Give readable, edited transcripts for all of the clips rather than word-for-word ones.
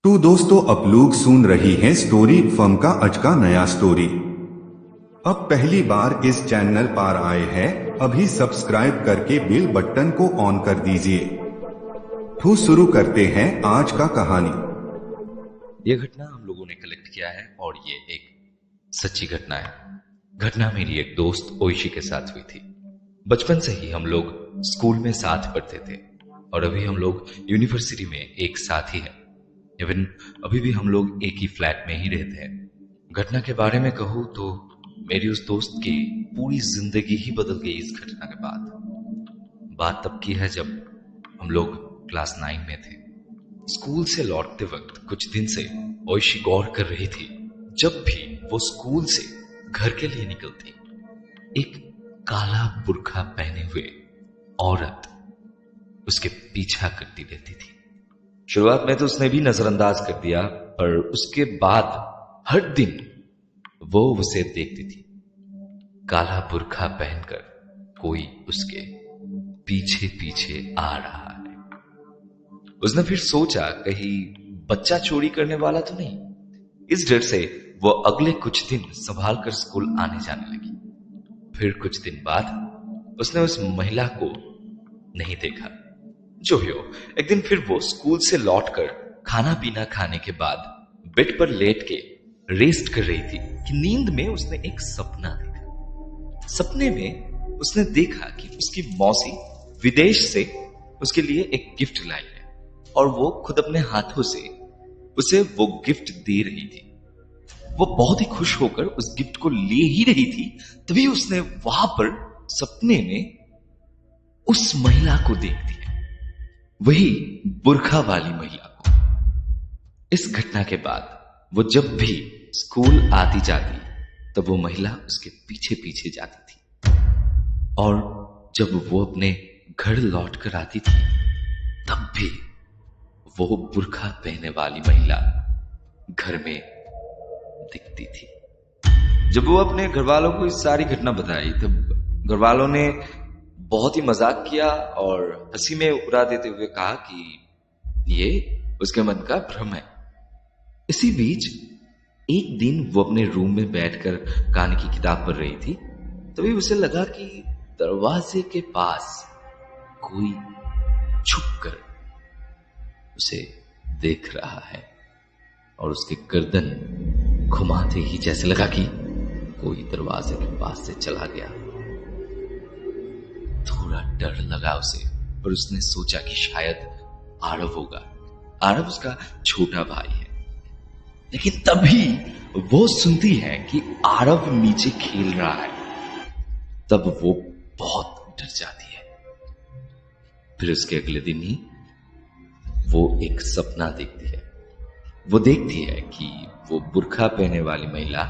तो दोस्तों अब लोग सुन रही हैं स्टोरी फर्म का आज का नया स्टोरी। अब पहली बार इस चैनल पर आए हैं अभी सब्सक्राइब करके बेल बटन को ऑन कर दीजिए। तो शुरू करते हैं आज का कहानी। यह घटना हम लोगों ने कलेक्ट किया है और ये एक सच्ची घटना है। घटना मेरी एक दोस्त ओइशी के साथ हुई थी। बचपन से ही हम लोग स्कूल में साथ पढ़ते थे और अभी हम लोग यूनिवर्सिटी में एक साथ ही हैं। इवन अभी भी हम लोग एक ही फ्लैट में ही रहते हैं। घटना के बारे में कहूँ तो मेरी उस दोस्त की पूरी जिंदगी ही बदल गई इस घटना के बाद। बात तब की है जब हम लोग क्लास 9 में थे। स्कूल से लौटते वक्त कुछ दिन से ओइशी गौर कर रही थी, जब भी वो स्कूल से घर के लिए निकलती एक काला बुर्का पहने हुए औरत उसके पीछा करती रहती थी। शुरुआत में तो उसने भी नजरअंदाज कर दिया, पर उसके बाद हर दिन वो उसे देखती थी काला बुर्का पहनकर कोई उसके पीछे पीछे आ रहा है। उसने फिर सोचा कहीं बच्चा चोरी करने वाला तो नहीं। इस डर से वो अगले कुछ दिन संभाल कर स्कूल आने जाने लगी। फिर कुछ दिन बाद उसने उस महिला को नहीं देखा। जो ही हो, एक दिन फिर वो स्कूल से लौटकर खाना पीना खाने के बाद बेड पर लेट के रेस्ट कर रही थी कि नींद में उसने एक सपना देखा। सपने में उसने देखा कि उसकी मौसी विदेश से उसके लिए एक गिफ्ट लाई है और वो खुद अपने हाथों से उसे वो गिफ्ट दे रही थी। वो बहुत ही खुश होकर उस गिफ्ट को ले ही रही थी, तभी उसने वहां पर सपने में उस महिला को देख दिया, वही बुर्खा वाली महिला को। इस घटना के बाद वो जब भी स्कूल आती जाती तब वो महिला उसके पीछे पीछे जाती थी, और जब वो अपने घर लौट कर आती थी तब भी वो बुर्खा पहने वाली महिला घर में दिखती थी। जब वो अपने घर वालों को इस सारी घटना बताई तब घर वालों ने बहुत ही मजाक किया और हंसी में उड़ा देते हुए कहा कि ये उसके मन का भ्रम है। इसी बीच एक दिन वो अपने रूम में बैठकर कहानी की किताब पढ़ रही थी, तभी उसे लगा कि दरवाजे के पास कोई छुपकर उसे देख रहा है, और उसके गर्दन घुमाते ही जैसे लगा कि कोई दरवाजे के पास से चला गया। थोड़ा डर लगा उसे, पर उसने सोचा कि शायद आरव होगा। आरव उसका छोटा भाई है। लेकिन तभी वो सुनती है कि आरव नीचे खेल रहा है, तब वो बहुत डर जाती है। फिर उसके अगले दिन ही वो एक सपना देखती है। वो देखती है कि वो बुर्खा पहने वाली महिला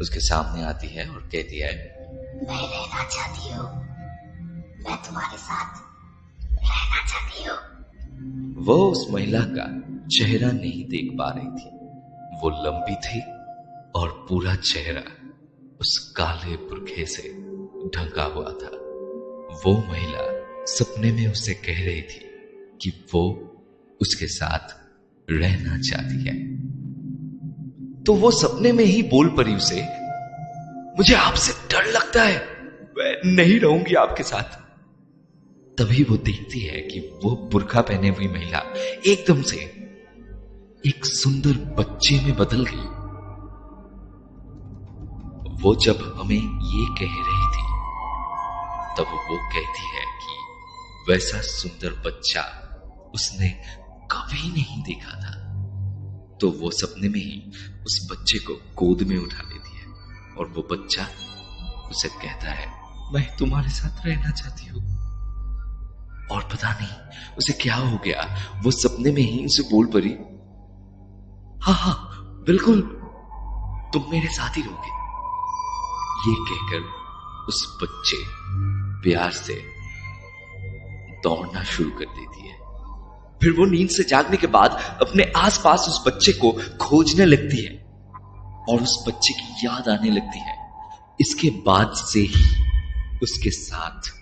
उसके सामने आती है और कहती है, मैं रहना चाहती हूँ, मैं तुम्हारे साथ रहना चाहती हूँ। वो उस महिला का चेहरा नहीं देख पा रही थी। वो लंबी थी और पूरा चेहरा उस काले बुर्खे से ढका हुआ था। वो महिला सपने में उसे कह रही थी कि वो उसके साथ रहना चाहती है। तो वो सपने में ही बोल पड़ी उसे, मुझे आपसे डर लगता है, मैं नहीं रहूंगी आपके साथ। तभी वो देखती है कि वो बुर्खा पहने हुई महिला एकदम से एक सुंदर बच्चे में बदल गई। वो जब हमें ये कह रही थी तब वो कहती है कि वैसा सुंदर बच्चा उसने कभी नहीं देखा था। तो वो सपने में ही उस बच्चे को गोद में उठा लेती है और वो बच्चा उसे कहता है, मैं तुम्हारे साथ रहना चाहती हूँ। और पता नहीं उसे क्या हो गया, वो सपने में ही उसे बोल पड़ी, हाँ हाँ बिल्कुल, तुम मेरे साथ ही रहोगे। ये कहकर उस बच्चे प्यार से दौड़ना शुरू कर देती है। फिर वो नींद से जागने के बाद अपने आसपास उस बच्चे को खोजने लगती है और उस बच्चे की याद आने लगती है। इसके बाद से ही उसके साथ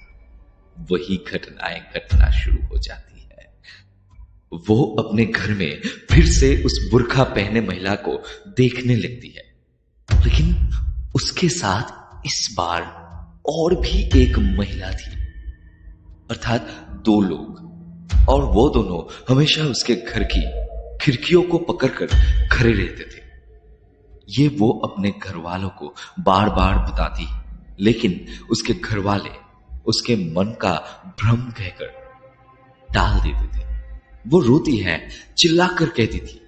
वही घटनाएं घटना शुरू हो जाती है। वो अपने घर में फिर से उस बुर्का पहने महिला को देखने लगती है, लेकिन उसके साथ इस बार और भी एक महिला थी, अर्थात 2 लोग, और वो दोनों हमेशा उसके घर की खिड़कियों को पकड़कर खड़े रहते थे। ये वो अपने घर वालों को बार बार बताती, लेकिन उसके घर वाले उसके मन का भ्रम कहकर टाल देते थे। वो रोती है, चिल्लाकर कहती थी,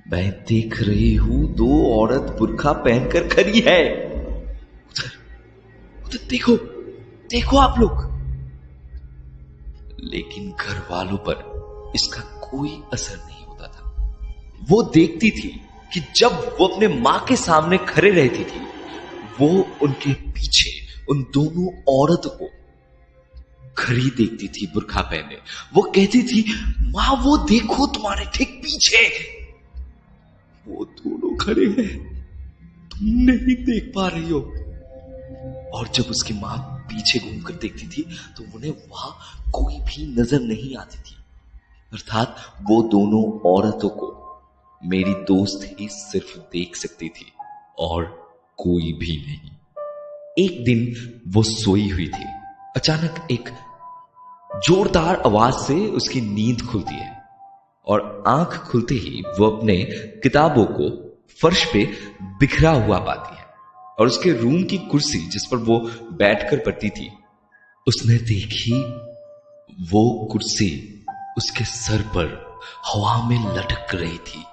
मैं देख रही हूं 2 औरत बुर्का पहनकर खड़ी है, उधर उधर देखो, देखो आप लोग। लेकिन घर वालों पर इसका कोई असर नहीं होता था। वो देखती थी कि जब वो अपने मां के सामने खड़े रहती थी, वो उनके पीछे उन दोनों औरतों को खड़ी देखती थी बुर्का पहने। वो कहती थी, मां वो देखो तुम्हारे ठीक पीछे वो दोनों खड़े हैं, तुम नहीं देख पा रही हो। और जब उसकी मां पीछे घूमकर देखती थी तो उन्हें वहां कोई भी नजर नहीं आती थी, अर्थात वो दोनों औरतों को मेरी दोस्त ही सिर्फ देख सकती थी और कोई भी नहीं। एक दिन वो सोई हुई थी, अचानक एक जोरदार आवाज से उसकी नींद खुलती है और आंख खुलते ही वो अपने किताबों को फर्श पे बिखरा हुआ पाती है और उसके रूम की कुर्सी जिस पर वो बैठकर पढ़ती थी, उसने देखी वो कुर्सी उसके सर पर हवा में लटक रही थी।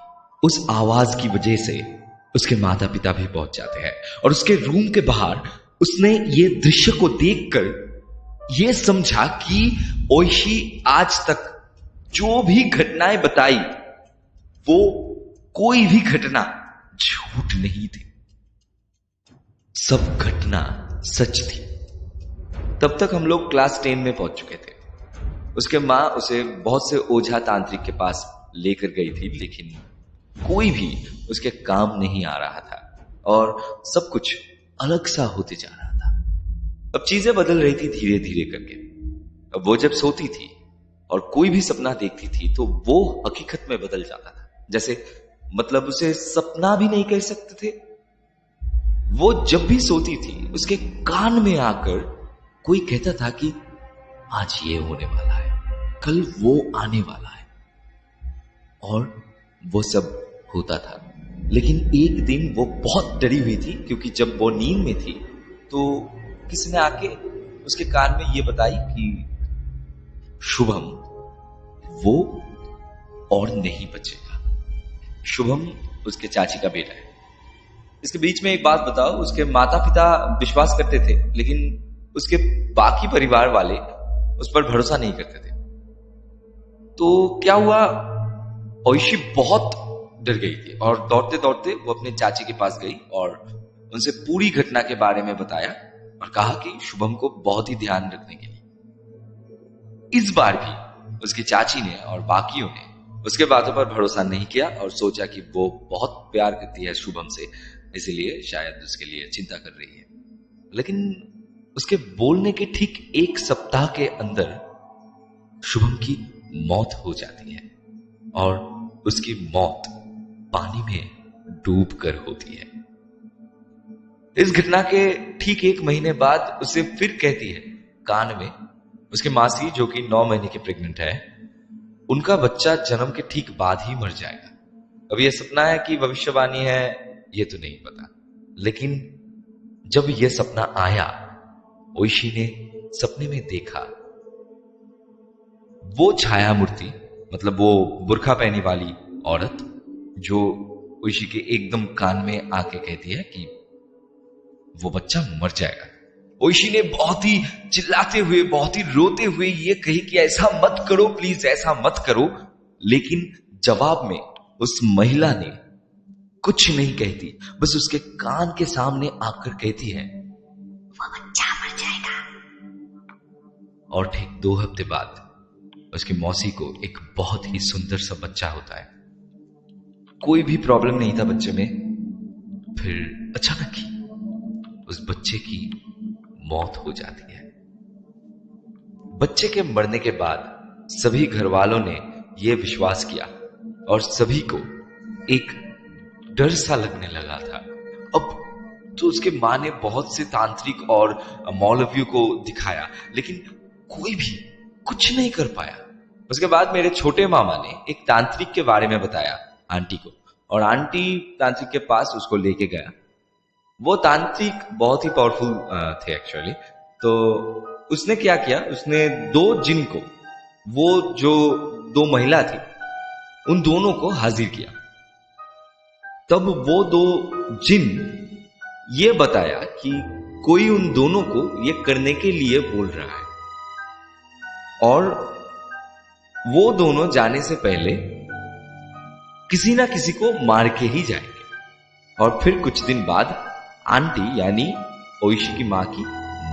उस आवाज की वजह से उसके माता पिता भी पहुंच जाते हैं और उसके रूम के बाहर उसने ये दृश्य को देखकर ये समझा कि ओइशी आज तक जो भी घटनाएं बताई वो कोई भी घटना झूठ नहीं थी, सब घटना सच थी। तब तक हम लोग क्लास 10 में पहुंच चुके थे। उसके मां उसे बहुत से ओझा तांत्रिक के पास लेकर गई थी, लेकिन कोई भी उसके काम नहीं आ रहा था और सब कुछ अलग सा होते जा रहा था। अब चीजें बदल रही थी धीरे धीरे करके। अब वो जब सोती थी और कोई भी सपना देखती थी तो वो हकीकत में बदल जाता था, जैसे मतलब उसे सपना भी नहीं कह सकते थे। वो जब भी सोती थी उसके कान में आकर कोई कहता था कि आज ये होने वाला है, कल वो आने वाला है, और वो सब होता था। लेकिन एक दिन वो बहुत डरी हुई थी, क्योंकि जब वो नींद में थी तो किसी ने आके उसके कान में ये बताई कि शुभम वो और नहीं बचेगा। शुभम उसके चाची का बेटा है। इसके बीच में एक बात बताओ, उसके माता पिता विश्वास करते थे, लेकिन उसके बाकी परिवार वाले उस पर भरोसा नहीं करते थे। तो क्या हुआ, ओइशी बहुत डर गई थी और दौड़ते दौड़ते वो अपने चाची के पास गई और उनसे पूरी घटना के बारे में बताया और कहा कि शुभम को बहुत ही ध्यान रखने के लिए। इस बार भी उसकी चाची ने और बाकियों ने उसके बातों पर भरोसा नहीं किया और सोचा कि वो बहुत प्यार करती है शुभम से, इसलिए शायद उसके लिए चिंता कर रही है। लेकिन उसके बोलने के ठीक 1 सप्ताह के अंदर शुभम की मौत हो जाती है और उसकी मौत पानी में डूबकर होती है। इस घटना के ठीक 1 महीने बाद उसे फिर कहती है कान में उसकी मासी, जो कि 9 महीने की प्रेग्नेंट है, उनका बच्चा जन्म के ठीक बाद ही मर जाएगा। अब यह सपना है कि भविष्यवाणी है, यह तो नहीं पता। लेकिन जब यह सपना आया, ओइशी ने सपने में देखा वो छाया मूर्ति, मतलब वो बुर्का पहनी वाली औरत, जो ओइशी के एकदम कान में आके कहती है कि वो बच्चा मर जाएगा। ओइशी ने बहुत ही चिल्लाते हुए, बहुत ही रोते हुए ये कही कि ऐसा मत करो प्लीज, ऐसा मत करो। लेकिन जवाब में उस महिला ने कुछ नहीं कहती, बस उसके कान के सामने आकर कहती है वो बच्चा मर जाएगा। और ठीक 2 हफ्ते बाद उसकी मौसी को एक बहुत ही सुंदर सा बच्चा होता है। कोई भी प्रॉब्लम नहीं था बच्चे में। फिर अचानक ही उस बच्चे की मौत हो जाती है। बच्चे के मरने के बाद सभी घर वालों ने यह विश्वास किया और सभी को एक डर सा लगने लगा था। अब तो उसके माँ ने बहुत से तांत्रिक और मौलवियों को दिखाया, लेकिन कोई भी कुछ नहीं कर पाया। उसके बाद मेरे छोटे मामा ने एक तांत्रिक के बारे में बताया आंटी को, और आंटी तांत्रिक के पास उसको लेके गया। वो तांत्रिक बहुत ही पावरफुल थे एक्चुअली। तो उसने क्या किया, उसने दो जिन को, वो जो दो महिला थी, उन दोनों को हाजिर किया। तब वो दो जिन ये बताया कि कोई उन दोनों को ये करने के लिए बोल रहा है, और वो दोनों जाने से पहले किसी ना किसी को मार के ही जाएंगे। और फिर कुछ दिन बाद आंटी यानी ओइशी की मां की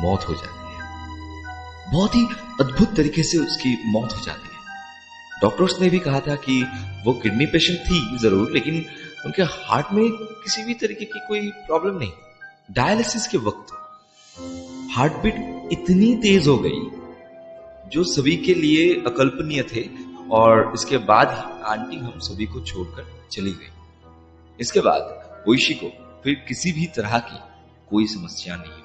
मौत हो जाती है। बहुत ही अद्भुत तरीके से उसकी मौत हो जाती है। डॉक्टर्स ने भी कहा था कि वो किडनी पेशेंट थी जरूर, लेकिन उनके हार्ट में किसी भी तरीके की कोई प्रॉब्लम नहीं। डायलिसिस के वक्त हार्ट बीट इतनी तेज हो गई जो सभी के लिए अकल्पनीय थे, और इसके बाद ही आंटी हम सभी को छोड़कर चली गई। इसके बाद ओइशी को फिर किसी भी तरह की कोई समस्या नहीं